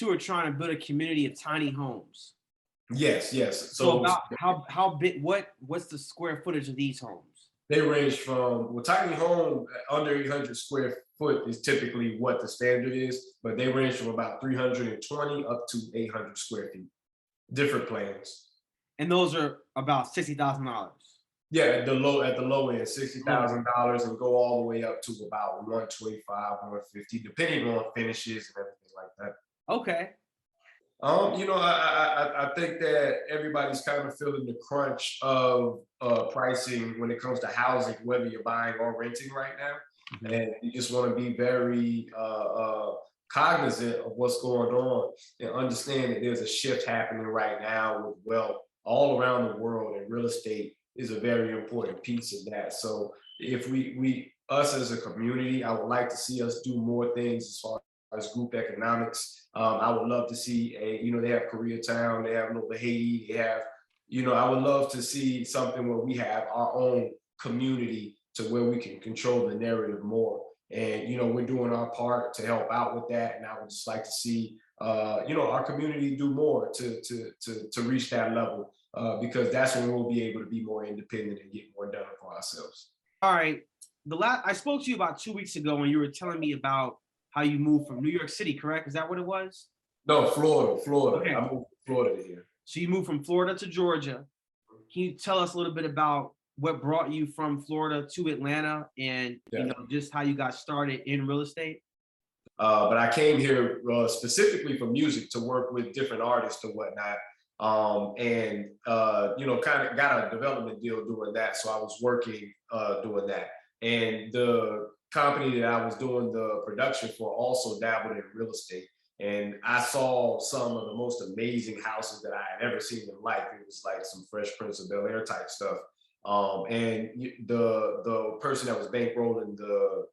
two are trying to build a community of tiny homes. Yes, yes. So So about how big, what's the square footage of these homes? they range from, well, tiny home under 800 square foot is typically what the standard is, but they range from about 320 up to 800 square feet. Different plans. And those are about $60,000. Yeah, at the low end, $60,000, and go all the way up to about 125, 150, depending on finishes and everything like that. Okay. I think that everybody's kind of feeling the crunch of pricing when it comes to housing, whether you're buying or renting right now, Mhm. and you just want to be very cognizant of what's going on and understand that there's a shift happening right now with wealth all around the world, and real estate is a very important piece of that. So if we us as a community, I would like to see us do more things as far as group economics. I would love to see they have Koreatown, they have Nova Haiti, they have, I would love to see something where we have our own community to where we can control the narrative more. And, we're doing our part to help out with that. And I would just like to see, our community do more to reach that level, because that's when we'll be able to be more independent and get more done for ourselves. All right. I spoke to you about 2 weeks ago when you were telling me about how you moved from New York City, correct? Is that what it was? No, Florida. Okay. I moved from Florida to here. So you moved from Florida to Georgia. Can you tell us a little bit about what brought you from Florida to Atlanta and Yeah. just how you got started in real estate? But I came here specifically for music to work with different artists and whatnot. Kind of got a development deal doing that. So I was working doing that. And the company that I was doing the production for also dabbled in real estate. And I saw some of the most amazing houses that I had ever seen in life. It was like some Fresh Prince of Bel-Air type stuff. The person that was bankrolling the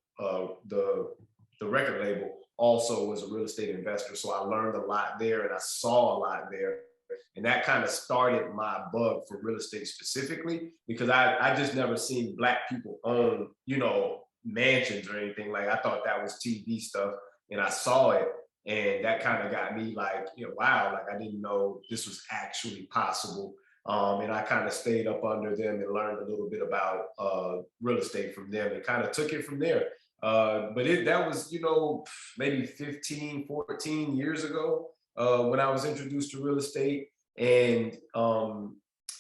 record label also was a real estate investor. So I learned a lot there and I saw a lot there. And that kind of started my bug for real estate specifically, because I just never seen Black people own, mansions or anything. Like, I thought that was TV stuff, and I saw it. And that kind of got me like, wow, like I didn't know this was actually possible. And I kind of stayed up under them and learned a little bit about real estate from them and kind of took it from there. That was, maybe 15, 14 years ago when I was introduced to real estate. And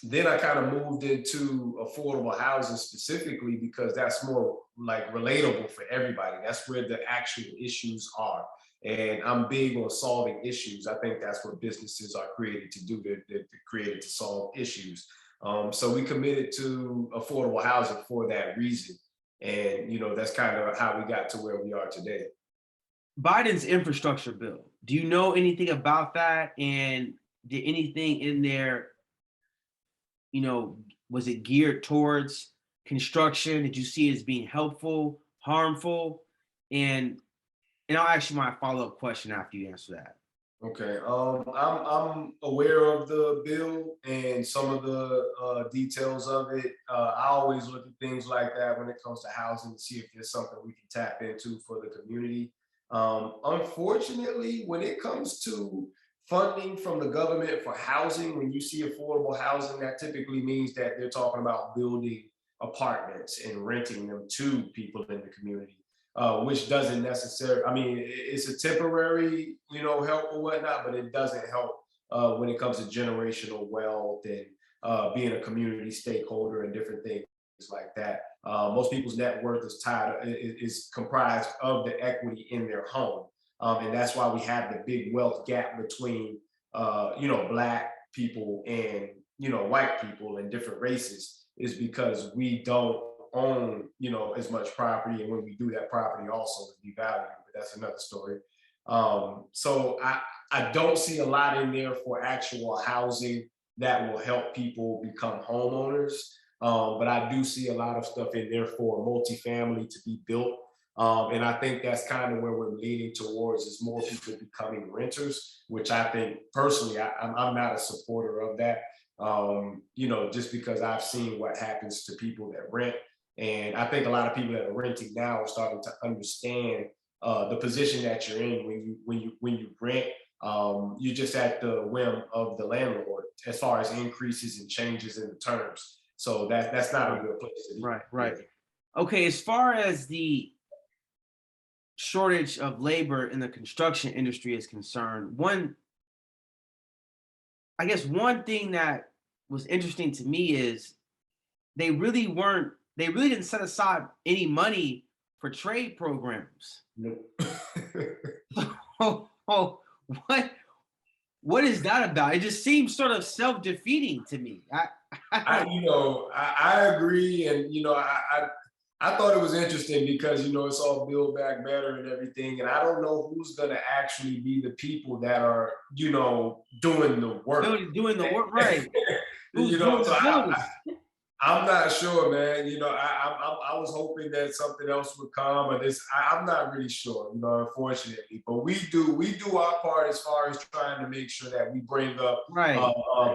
then I kind of moved into affordable housing specifically because that's more like relatable for everybody. That's where the actual issues are. And I'm big on solving issues. I think that's what businesses are created to do. They're created to solve issues. So we committed to affordable housing for that reason. And, that's kind of how we got to where we are today. Biden's infrastructure bill. Do you know anything about that? And did anything in there, was it geared towards construction? Did you see it as being helpful, harmful? And I'll ask you my follow-up question after you answer that. Okay. I'm aware of the bill and some of the details of it. I always look at things like that when it comes to housing to see if there's something we can tap into for the community. Unfortunately, when it comes to funding from the government for housing, when you see affordable housing, that typically means that they're talking about building apartments and renting them to people in the community. Which doesn't necessarily, I mean, it's a temporary, help or whatnot, but it doesn't help when it comes to generational wealth and being a community stakeholder and different things like that. Most people's net worth is comprised of the equity in their home. And that's why we have the big wealth gap between, Black people and, white people and different races, is because we don't own, as much property. And when we do, that property also is devalued, but that's another story. So I don't see a lot in there for actual housing that will help people become homeowners. But I do see a lot of stuff in there for multifamily to be built. And I think that's kind of where we're leaning towards, is more people becoming renters, which I think personally, I'm not a supporter of that. Just because I've seen what happens to people that rent. And I think a lot of people that are renting now are starting to understand the position that you're in when you rent. You're just at the whim of the landlord as far as increases and changes in the terms. So that's not a good place to be. Right, right. Okay, as far as the shortage of labor in the construction industry is concerned, I guess one thing that was interesting to me is they really didn't set aside any money for trade programs. Nope. Oh, oh, what what is that about? It just seems sort of self-defeating to me. I I, don't I agree, and I thought it was interesting because it's all build back better and everything, and I don't know who's gonna actually be the people that are doing the work. doing the work right. Who's doing So the building? I'm not sure, man. I was hoping that something else would come, or this. I'm not really sure, unfortunately. But we do our part as far as trying to make sure that we bring up Right.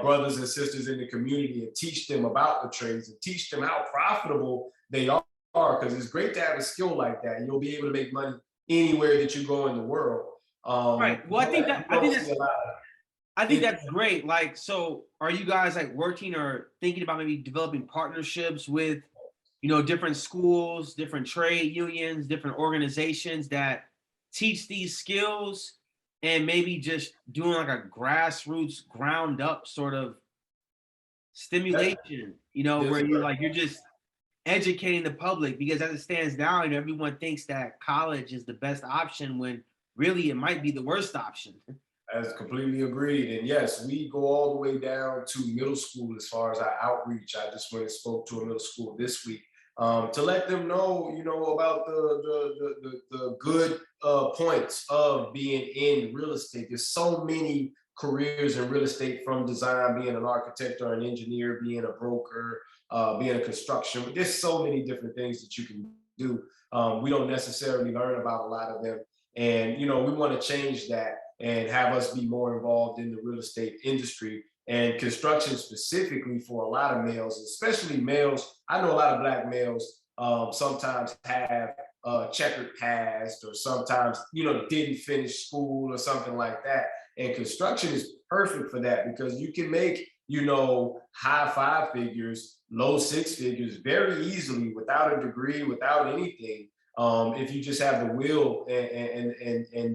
brothers and sisters in the community and teach them about the trades and teach them how profitable they are. Because it's great to have a skill like that. You'll be able to make money anywhere that you go in the world. Right. Well, But you don't see a lot of I think that's great. Like, so are you guys like working or thinking about maybe developing partnerships with, different schools, different trade unions, different organizations that teach these skills and maybe just doing like a grassroots ground up sort of that. stimulation, Yes, where sir. you're just educating the public because as it stands now, everyone thinks that college is the best option when really it might be the worst option. As completely agreed. And yes, we go all the way down to middle school as far as our outreach. I just went and spoke to a middle school this week to let them know, about the good points of being in real estate. There's so many careers in real estate, from design, being an architect or an engineer, being a broker, being a construction. There's so many different things that you can do. We don't necessarily learn about a lot of them. And, we want to change that and have us be more involved in the real estate industry and construction specifically for a lot of males, especially males. I know a lot of Black males sometimes have checkered past, or sometimes, didn't finish school or something like that. And construction is perfect for that because you can make, high five figures, low six figures very easily without a degree, without anything. If you just have the will and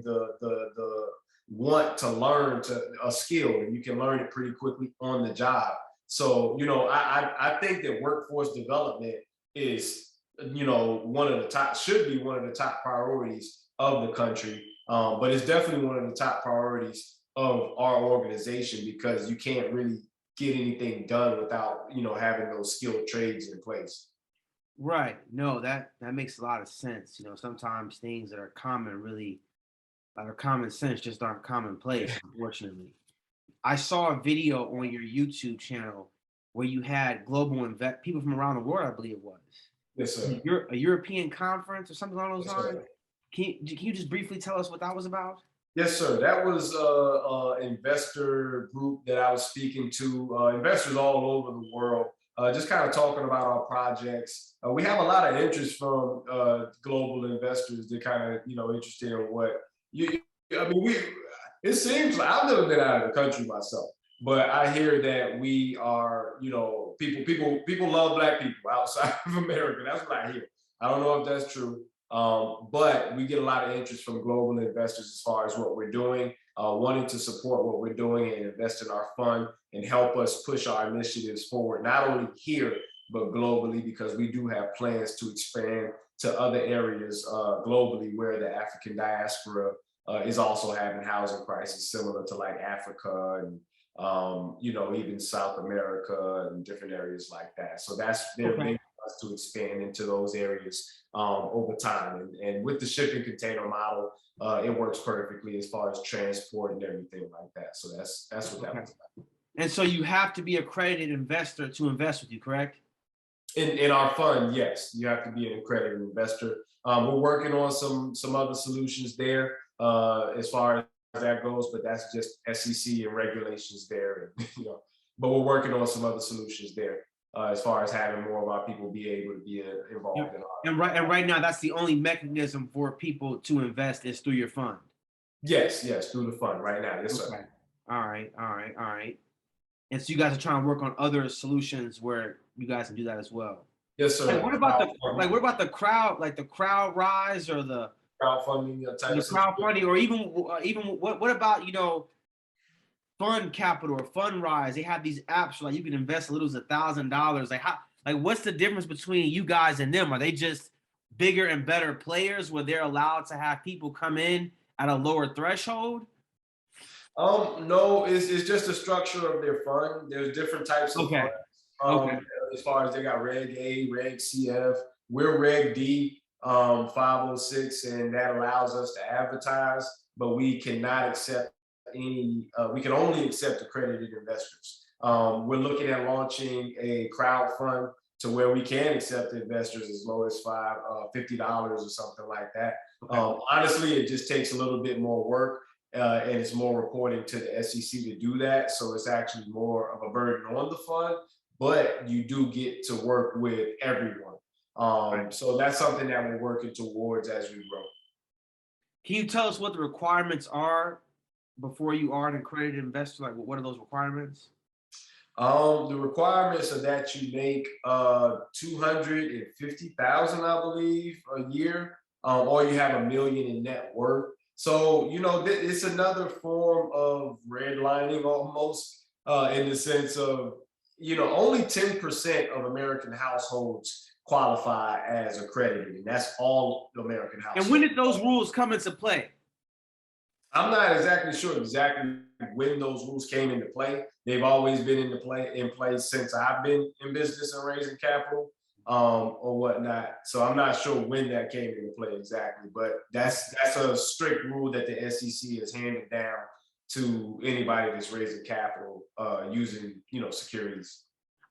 the want to learn a skill, and you can learn it pretty quickly on the job. So, I think that workforce development is, one of the top, should be one of the top priorities of the country. But it's definitely one of the top priorities of our organization because you can't really get anything done without, having those skilled trades in place. Right. No, that makes a lot of sense. Sometimes things that are common really that are common sense just aren't commonplace, unfortunately. I saw a video on your YouTube channel where you had people from around the world, I believe it was. Yes, sir. A European conference or something along those Yes, lines. sir. Can you just briefly tell us what that was about? Yes, sir. That was a investor group that I was speaking to, investors all over the world, just kind of talking about our projects. We have a lot of interest from global investors that kind of, interested in what you. I mean, It seems like I've never been out of the country myself, but I hear that we are, people love Black people outside of America. That's what I hear. I don't know if that's true. But we get a lot of interest from global investors as far as what we're doing, wanting to support what we're doing and invest in our fund and help us push our initiatives forward, not only here, but globally, because we do have plans to expand to other areas globally where the African diaspora is also having housing crisis similar to like Africa and even South America and different areas like that. So that's their Okay. big us to expand into those areas over time. And with the shipping container model, it works perfectly as far as transport and everything like that. So that's what that Okay. was about. And so you have to be accredited investor to invest with you, correct? In our fund, yes, you have to be an accredited investor. We're working on some other solutions there as far as that goes, but that's just SEC and regulations there, and, But we're working on some other solutions there as far as having more of our people be able to be Yeah. involved in our. And right now, that's the only mechanism for people to invest is through your fund. Yes, yes, through the fund right now. Yes, sir. Okay. All right. All right. All right. And so you guys are trying to work on other solutions where you guys can do that as well. Yes, Like, sir. what about what about the crowd, like the crowd rise or Crowdfunding type the of situation. crowdfunding, or even what about fund capital or fund rise? They have these apps where, like, you can invest as little as $1,000. What's the difference between you guys and them? Are they just bigger and better players where they're allowed to have people come in at a lower threshold? No, it's just the structure of their fund. There's different types of Okay. funds. Okay. As far as they got Reg A, Reg CF, we're Reg D, 506, and that allows us to advertise, but we cannot accept any. We can only accept accredited investors. We're looking at launching a crowd fund to where we can accept investors as low as $50 or something like that. Okay. Honestly, it just takes a little bit more work and it's more reporting to the SEC to do that. So it's actually more of a burden on the fund, but you do get to work with everyone. Right. So that's something that we're working towards as we grow. Can you tell us what the requirements are before you are an accredited investor? Like, what are those requirements? The requirements are that you make 250,000, I believe, a year, or you have $1 million in net worth. So it's another form of redlining almost, in the sense of only 10% of American households qualify as accredited, and that's all American And when households. did those rules come into play? I'm not exactly sure when those rules came into play. They've always been in place since I've been in business and raising capital, or whatnot. So I'm not sure when that came into play exactly, but that's a strict rule that the SEC has handed down to anybody that's raising capital using securities.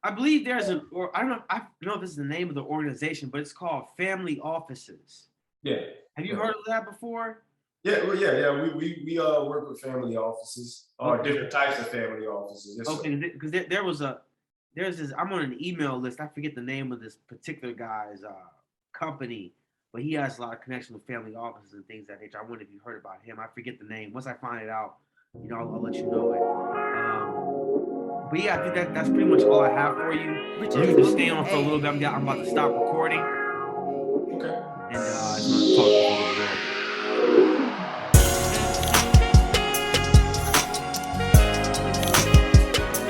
I believe or I don't know if this is the name of the organization, but it's called Family Offices. Yeah. Have you Yeah. heard of that before? Yeah, well, yeah. We work with family offices or Okay. different types of family offices. Yes, sir. Okay, because there's this. I'm on an email list. I forget the name of this particular guy's company, but he has a lot of connection with family offices and things that nature. I wonder if you heard about him. I forget the name. Once I find it out, I'll let you know it. But yeah, I think that's pretty much all I have for you. You can just stay on for a little bit. I'm about to stop recording, Okay. and I just want to talk to you.